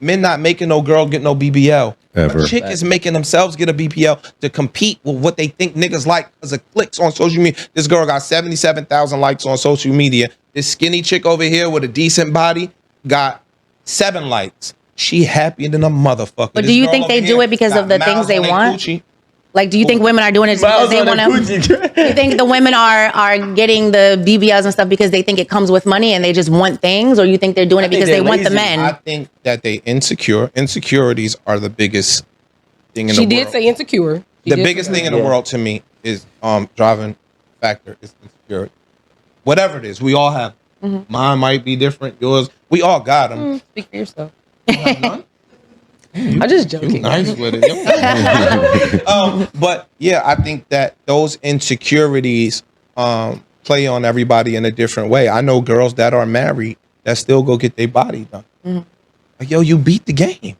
men not making no girl get no BBL. Ever. A chick is making themselves get a BBL to compete with what they think niggas like because of clicks on social media. This girl got 77,000 likes on social media. This skinny chick over here with a decent body got 7 likes. She happier than a motherfucker. But do you think they do it because of the things they want? Like, do you think women are doing it because they want to? Do you think the women are getting the BBLs and stuff because they think it comes with money and they just want things, or you think they're doing it because they want the men? I think that they insecure. Insecurities are the biggest thing in the world. She did say insecure. The biggest thing in the world to me is driving factor is insecurity. Whatever it is, we all have. Mine might be different. Yours, we all got them. Speak for yourself. You have none? I'm just joking. Nice with it. But yeah, I think that those insecurities play on everybody in a different way. I know girls that are married that still go get their body done. Like, yo, you beat the game.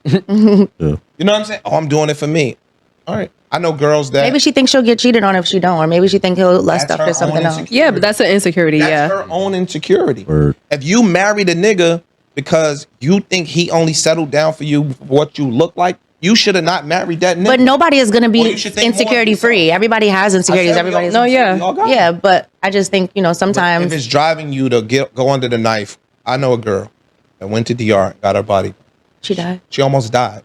You know what I'm saying? Oh, I'm doing it for me. All right. I know girls that maybe she thinks she'll get cheated on if she don't, or maybe she thinks he'll lust up for something else. Yeah, but that's an insecurity. That's her own insecurity. Word. If you married a nigga because you think he only settled down for you for what you look like, you should have not married that nigga. But nobody is going to be insecurity free. Everybody has insecurities. Everybody's yeah. But I just think, you know, sometimes if it's driving you to go under the knife. I know a girl that went to DR and got her body. She died. She almost died.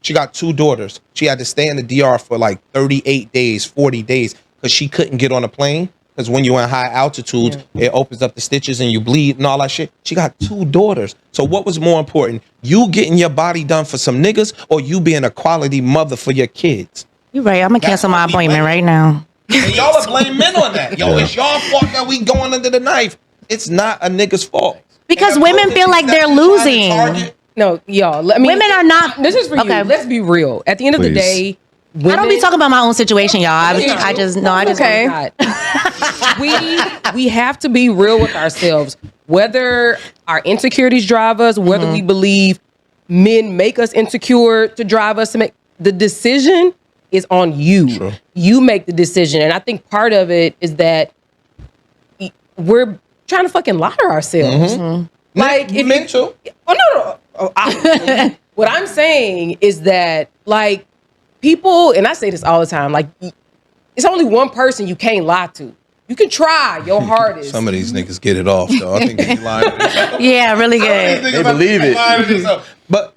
She got 2 daughters. She had to stay in the DR for like 38 days, 40 days because she couldn't get on a plane. Because when you're in high altitudes, it opens up the stitches and you bleed and all that shit. She got 2 daughters. So what was more important? You getting your body done for some niggas or you being a quality mother for your kids? You're right. I'm going to cancel my appointment right now. And y'all are blaming men on that. Yo, it's y'all fault that we going under the knife. It's not a nigga's fault. Because women feel like they're losing. No, y'all. Women are not. This is for you. Let's be real. At the end of the day, women, I don't be talking about my own situation, y'all. I just we have to be real with ourselves. Whether our insecurities drive us, whether we believe men make us insecure to drive us to make the decision is on you. True. You make the decision, and I think part of it is that we're trying to fucking lie to ourselves. Like if mental. What I'm saying is that like people, and I say this all the time, like it's only one person you can't lie to. You can try your hardest. Some of these niggas get it off, though. I think they lying. Yeah, really good. They believe it. But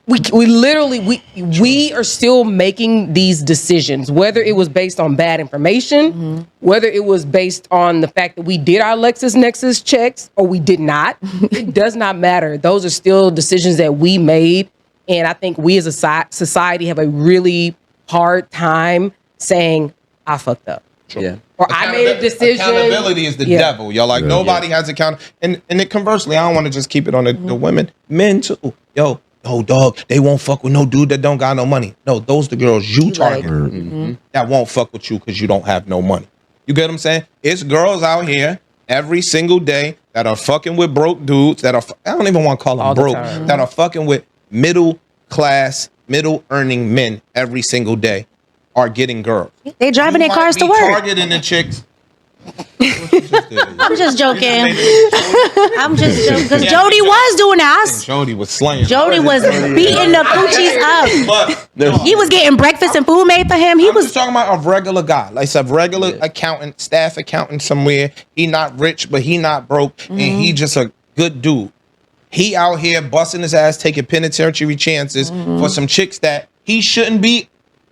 we literally we are still making these decisions, whether it was based on bad information, whether it was based on the fact that we did our LexisNexis checks or we did not. It does not matter. Those are still decisions that we made, and I think we as a society have a really hard time saying I fucked up. True. Yeah. Or I made a decision. Accountability is the devil. Y'all like nobody has account. And then conversely, I don't want to just keep it on the women. Men too. Yo, dog, they won't fuck with no dude that don't got no money. No, those the girls you target that won't fuck with you because you don't have no money. You get what I'm saying? It's girls out here every single day that are fucking with broke dudes that are, I don't even want to call them broke, that are fucking with middle class, middle earning men every single day are getting girls. They driving their cars to work. Targeting the chicks. I'm just joking. I'm just joking because Jody was doing us. Jody was slaying. Jody was beating the coochies up. He was getting breakfast and food made for him. He was just talking about a regular guy, like a regular accountant, staff accountant somewhere. He not rich, but he not broke, and he just a good dude. He out here busting his ass, taking penitentiary chances for some chicks that he shouldn't be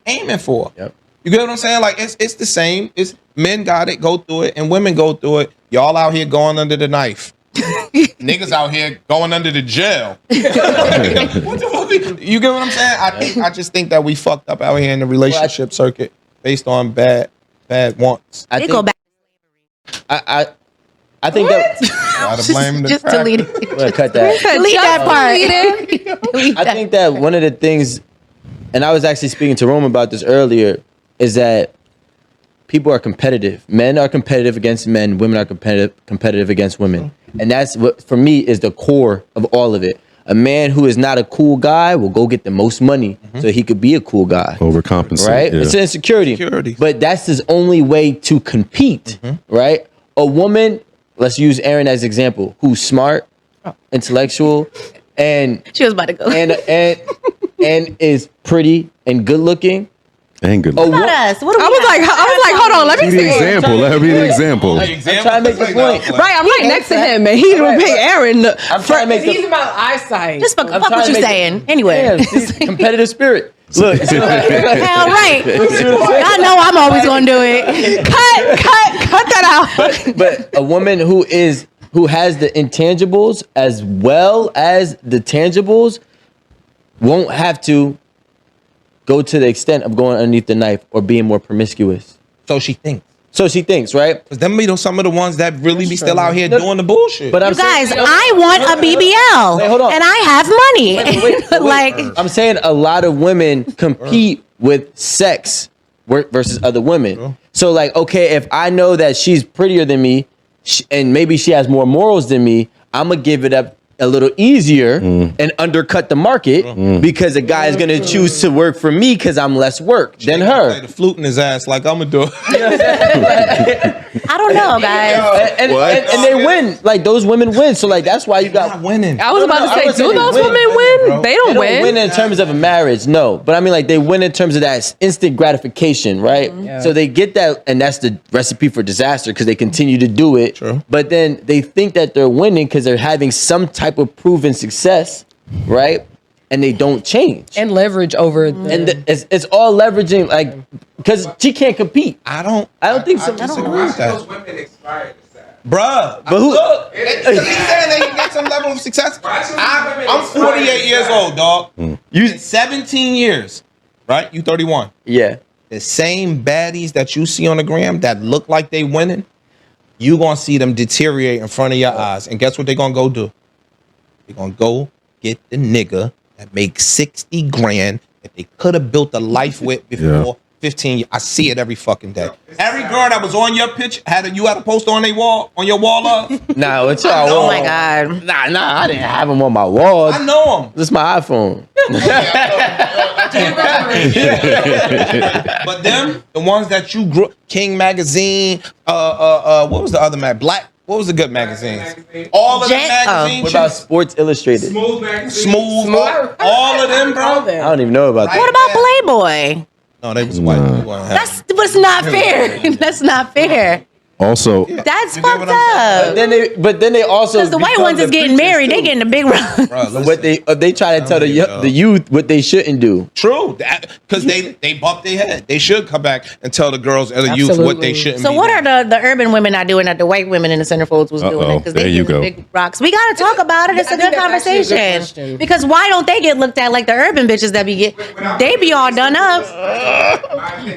aiming for. Yep. You get what I'm saying? Like it's the same. It's men got it, go through it, and women go through it. Y'all out here going under the knife. Niggas out here going under the jail. You get what I'm saying? I just think that we fucked up out here in the relationship circuit based on bad wants. They go back. I think that just delete it. Cut that. Delete that part. I think that one of the things, and I was actually speaking to Rome about this earlier, is that people are competitive. Men are competitive against men. Women are competitive against women. And that's what, for me, is the core of all of it. A man who is not a cool guy will go get the most money so he could be a cool guy. Overcompensate. Right? Yeah. It's an insecurity. But that's his only way to compete, right? A woman, let's use Erin as an example, who's smart, intellectual, and She was about to go. and is pretty and good looking. Ain't good. What about us? What do we I was like, hold on, let me Be the see. example. Let her be the example. I'm trying to make the point. Right, I'm right next to him, and he don't pay Aaron. I'm trying to make He's the about eyesight. Just fuck I'm what trying you to make saying. Anyway. Damn, see, competitive spirit. Look, Hell right. I know I'm always gonna do it. Cut that out. but a woman who has the intangibles as well as the tangibles won't have to go to the extent of going underneath the knife or being more promiscuous. So she thinks. So she thinks, right? Because them be some of the ones that really be still out here doing the bullshit. But I'm You guys, saying, I want a BBL. Wait, hold on. And I have money. wait. Like, I'm saying a lot of women compete with sex versus other women. So like, okay, if I know that she's prettier than me and maybe she has more morals than me, I'm gonna give it up a little easier and undercut the market because a guy is gonna choose to work for me because I'm less work than her. Play the flute in his ass like I'm gonna do it. I don't know, guys. And they win. Like those women win. So like that's why you got Not winning. I was about to say, do those women win? They They don't don't win. win in terms of a marriage, no. But I mean, like, they win in terms of that instant gratification, right? Yeah. So they get that, and that's the recipe for disaster because they continue to do it. True. But then they think that they're winning because they're having some type of proven success, right? And they don't change. And leverage over the... And it's all leveraging, like, because she can't compete. I don't think so. I disagree with that. Those women expired. Bruh. But who? Look, he's saying they can get some level of success. I'm 48 years old, dog. You 17 years, right? You 31. Yeah. The same baddies that you see on the gram that look like they winning, you gonna see them deteriorate in front of your eyes. And guess what they gonna go do? They gonna go get the nigga that makes 60 grand that they could have built a life with before 15 years. I see it every fucking day. Every girl that was on your pitch you had a poster on your wall up. Nah, it's all Oh my God. Nah, I didn't have them on my wall. I know them. This is my iPhone. But them, the ones that you grew, King Magazine, what was the other Black? What was the good magazines? All of the magazines. What about Sports Illustrated? Smooth. All of them, bro. I don't even know about that. What about Playboy? No, they was white. That's not fair. That's not fair. Also, That's You get fucked what I'm up. But then they also Because the white become ones is the getting preachers, married. They too. getting a big run. Bro, What they try to tell the youth what they shouldn't do. True, because they bump their head. They should come back and tell the girls and the youth what they shouldn't. So be what doing. are the urban women not doing that the white women in the centerfolds was doing? Because There you go. big rocks. We got to talk about it. It's a good that's actually a good conversation. question. Because why don't they get looked at like the urban bitches that be they be all done up.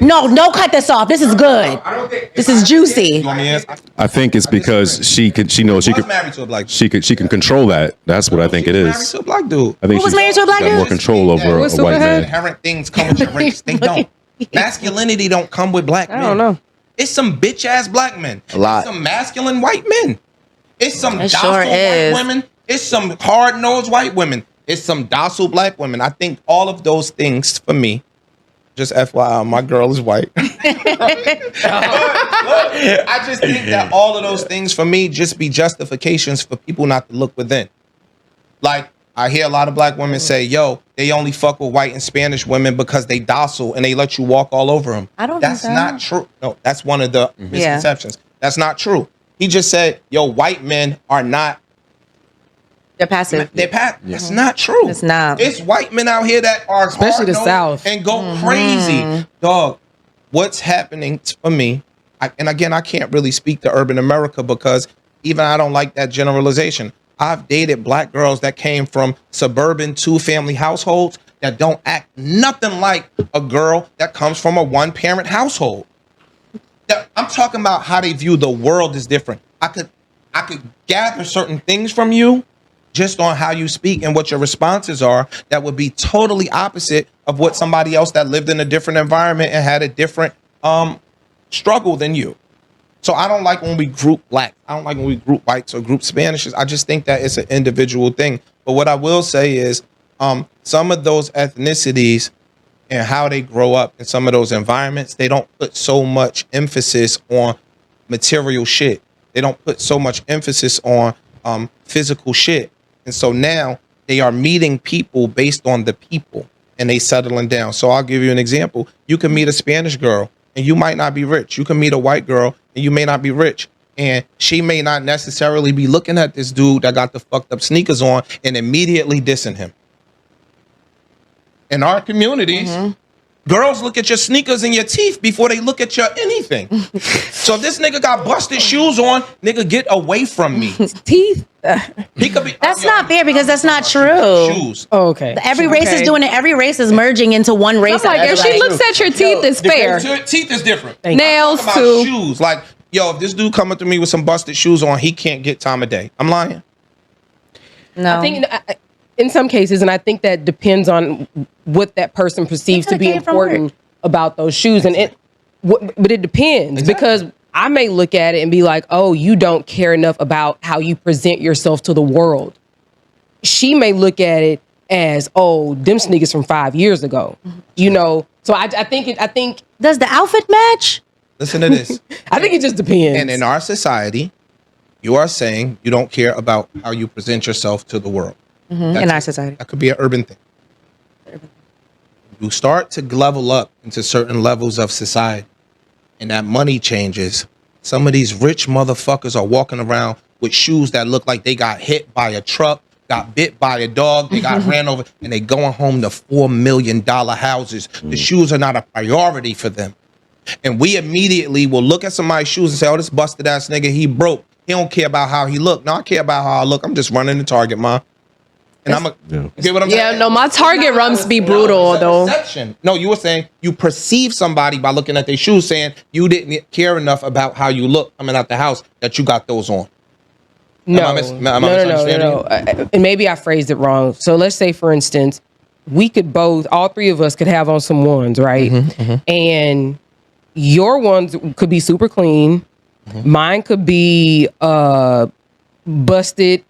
No, cut this off. This is good. This is juicy. You want me to answer? I think it's because she knows she Was could married to a black dude. she can control that. That's what I think it Married is. to a black dude. I think Who was she's married to a black got dude? more control over a What's white Superhead? man. Inherent things come with your race. They don't. Masculinity don't come with black men. I don't know. It's some bitch ass black men. A lot. It's some masculine white men. It's some It docile sure is. white women. It's some hard nosed white women. It's some docile black women. I think all of those things for me. Just FYI, my girl is white. Look, I just think that all of those things for me just be justifications for people not to look within. Like, I hear a lot of black women say, yo, they only fuck with white and Spanish women because they docile and they let you walk all over them. I don't That's think so. not true. No, that's one of the misconceptions. That's not true. He just said, yo, white men are not. They're passive. That's not true. It's not. It's white men out here that are Especially the hard-nosed South. and go crazy. Dog, what's happening for me, and again, I can't really speak to urban America because even I don't like that generalization. I've dated black girls that came from suburban 2-family households that don't act nothing like a girl that comes from a 1-parent household. I'm talking about how they view the world is different. I could gather certain things from you just on how you speak and what your responses are that would be totally opposite of what somebody else that lived in a different environment and had a different struggle than you. So I don't like when we group black. I don't like when we group whites or group Spanishes. I just think that it's an individual thing. But what I will say is some of those ethnicities and how they grow up in some of those environments, they don't put so much emphasis on material shit. They don't put so much emphasis on physical shit. And so now they are meeting people based on the people, and they settling down. So I'll give you an example. You can meet a Spanish girl and you might not be rich. You can meet a white girl and you may not be rich. And she may not necessarily be looking at this dude that got the fucked up sneakers on and immediately dissing him. In our communities, girls look at your sneakers and your teeth before they look at your anything. So if this nigga got busted shoes on, nigga, get away from me. Teeth. He could be. That's not fair because that's not true. Shoes. Oh, okay. Every race is doing it. Every race is merging into one race. I'm like, if she looks at your teeth, it's fair. Teeth is different. Nails I'm talking too. about shoes. Like, yo, if this dude coming to me with some busted shoes on, he can't get time of day. I'm lying. No. I think in some cases, and I think that depends on what that person perceives to be important about those shoes, and but it depends because I may look at it and be like, "Oh, you don't care enough about how you present yourself to the world." She may look at it as, "Oh, them sneakers from 5 years ago," you know. So I think does the outfit match? Listen to this. I think it just depends. And in our society, you are saying you don't care about how you present yourself to the world. In our society. That could be an urban thing. You start to level up into certain levels of society, and that money changes. Some of these rich motherfuckers are walking around with shoes that look like they got hit by a truck, got bit by a dog, they got ran over, and they going home to $4 million houses. The shoes are not a priority for them. And we immediately will look at somebody's shoes and say, "Oh, this busted ass nigga, he broke. He don't care about how he look." No, I care about how I look. I'm just running the Target, ma. And I'm get what I'm saying? Yeah, no, my Target runs be brutal though. Perception. No, you were saying you perceive somebody by looking at their shoes, saying you didn't care enough about how you look coming out the house that you got those on. No. And maybe I phrased it wrong. So let's say, for instance, we could both, all three of us could have on some ones, right? And your ones could be super clean. Mine could be busted,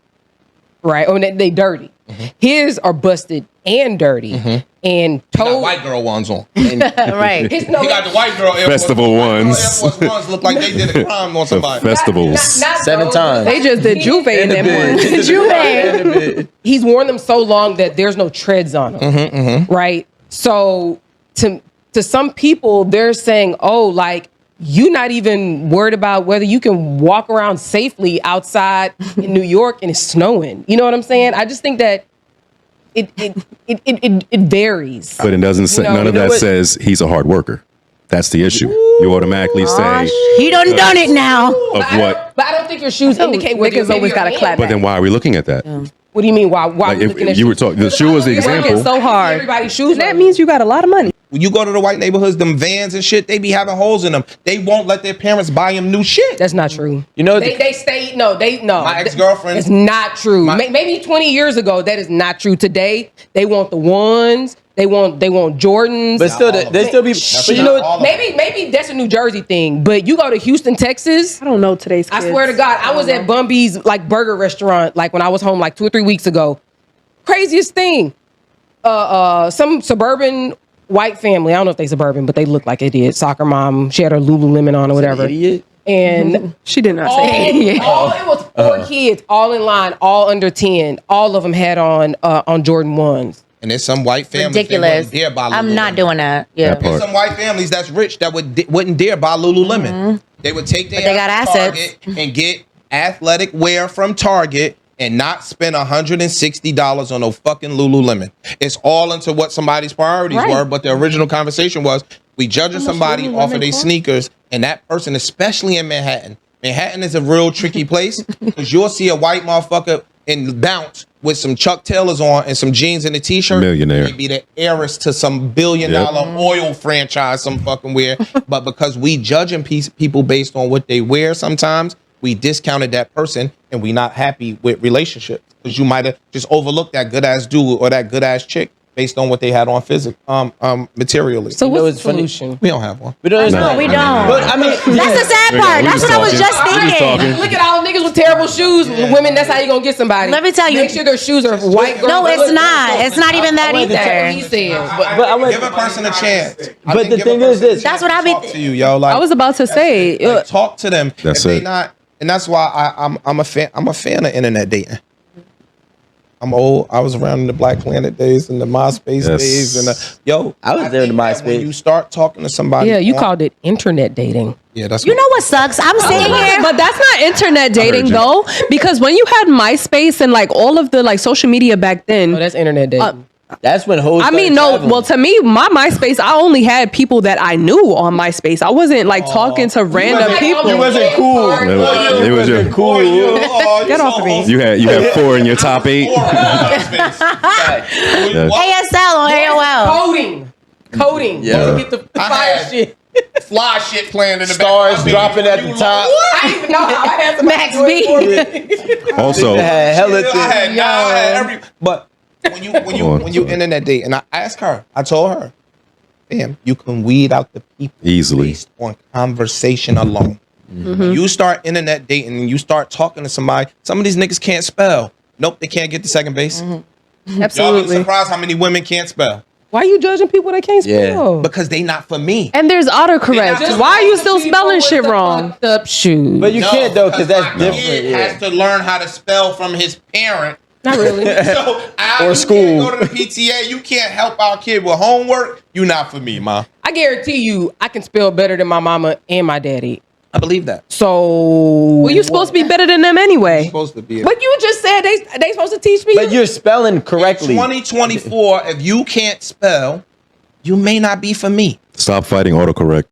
right? Oh, they dirty. His are busted and dirty. And got white girl ones on. Right. He got the white girl Air Festival Force, ones. Air Force ones look like they did a crime on somebody. Festivals. Not 7 those. times. They just did Juve in them ones. Juve. He's worn them so long that there's no treads on them, right? So to some people, they're saying, "Oh, like you're not even worried about whether you can walk around safely outside in New York and it's snowing." You know what I'm saying? I just think that it varies. But it doesn't say, none of that says he's a hard worker. That's the issue. You automatically say He done it now. of what. But I don't think your shoes indicate whether Niggas always got to clap But back. then why are we looking at that? What do you mean? Why Like we looking if at you were shoes? talking, the shoe was the You're working example. so hard. Everybody's shoes. That means you got a lot of money. When you go to the white neighborhoods, them vans and shit, they be having holes in them. They won't let their parents buy them new shit. That's not true. You know, They stay no. My ex-girlfriend. It's not true. Maybe 20 years ago, that is not true. Today, they want the ones. They want Jordans. but still, they still be. But you know, what? Maybe that's a New Jersey thing. But you go to Houston, Texas. I don't know today's kids. I swear to God, I was at Bumby's like burger restaurant like when I was home like 2 or 3 weeks ago. Craziest thing. Some suburban white family. I don't know if they suburban, but they look like they did. Soccer mom. She had her Lululemon on or whatever. Idiot. And She did not say it. it was 4 kids, all in line, all under 10. All of them had on Jordan 1s. And there's some white families Ridiculous. that wouldn't dare buy Lululemon. I'm not doing that. Yeah. That part. There's some white families that's rich that wouldn't dare buy Lululemon. They would take their But they got ass to assets. Target and get athletic wear from Target and not spend $160 on no fucking Lululemon. It's all into what somebody's priorities were, but the original conversation was we judging somebody off of their sneakers, and that person, especially in Manhattan. Manhattan is a real tricky place because you'll see a white motherfucker in Bounce with some Chuck Taylors on and some jeans and a t-shirt. Millionaire. Maybe the heiress to some billion-dollar oil franchise, some fucking wear. But because we judging people based on what they wear sometimes, we discounted that person and we not happy with relationships because you might have just overlooked that good-ass dude or that good-ass chick based on what they had on materially. So You know, what's it's the funny. solution? We don't have one. But no, No, we don't. But I mean, That's the sad We part. That's just what I was talking. just We just thinking. talking. Look at all the niggas with terrible shoes. Women, that's how you gonna get somebody. Let me tell you- Make sure their shoes are white girls. No, it's not. It's not even that He either. said. but I went. Give a person a chance. But the thing is this. That's what I be- talk to you, yo. Like, I was about to say. like, talk to them. That's if they it. not, and that's why I'm a fan. I'm a fan of internet dating. I'm old. I was around in the Black Planet days and the MySpace Yes. days, and I was there in the think that when MySpace. you start talking to somebody, Yeah, you on- called it internet dating. Yeah, that's You know what sucks? I'm sitting here. But that's not internet dating you. though, because when you had MySpace and like all of the like social media back then, Oh, that's internet dating. That's when hoes. I mean, started no. traveling. Well, to me, my MySpace, I only had people that I knew on MySpace. I wasn't like talking to random people. you wasn't cool. It was your Cool. Get off of me. You had 4 in your top 8. ASL on AOL. Coding. Yeah. You get the I fire had- shit. Fly shit playing in the Stars background. dropping at the top. I didn't even know how I had somebody Max do it for me. Also, I had hella I had, things. I had every. But when you internet date, and I asked her, I told her, "Damn, you can weed out the people Easily. based on conversation alone. When you start internet dating and you start talking to somebody, some of these niggas can't spell. Nope, they can't get to second base. Y'all be Absolutely. surprised how many women can't spell Why you judging people that can't Yeah. spell? because they not for me. And there's autocorrect. Just Why are you People still spelling with shit the wrong? fucked Up shoes. But you can't though, because that's my different. kid Yeah. has to learn how to spell from his parent. Not really. So Or you school. can't go to the PTA. You can't help our kid with homework. You not for me, ma. I guarantee you, I can spell better than my mama and my daddy. I believe that. So, Well, you supposed to be better than them anyway. Supposed to be. But you just said they supposed to teach me. But you're spelling correctly. 2024. If you can't spell, you may not be for me. stop fighting autocorrect.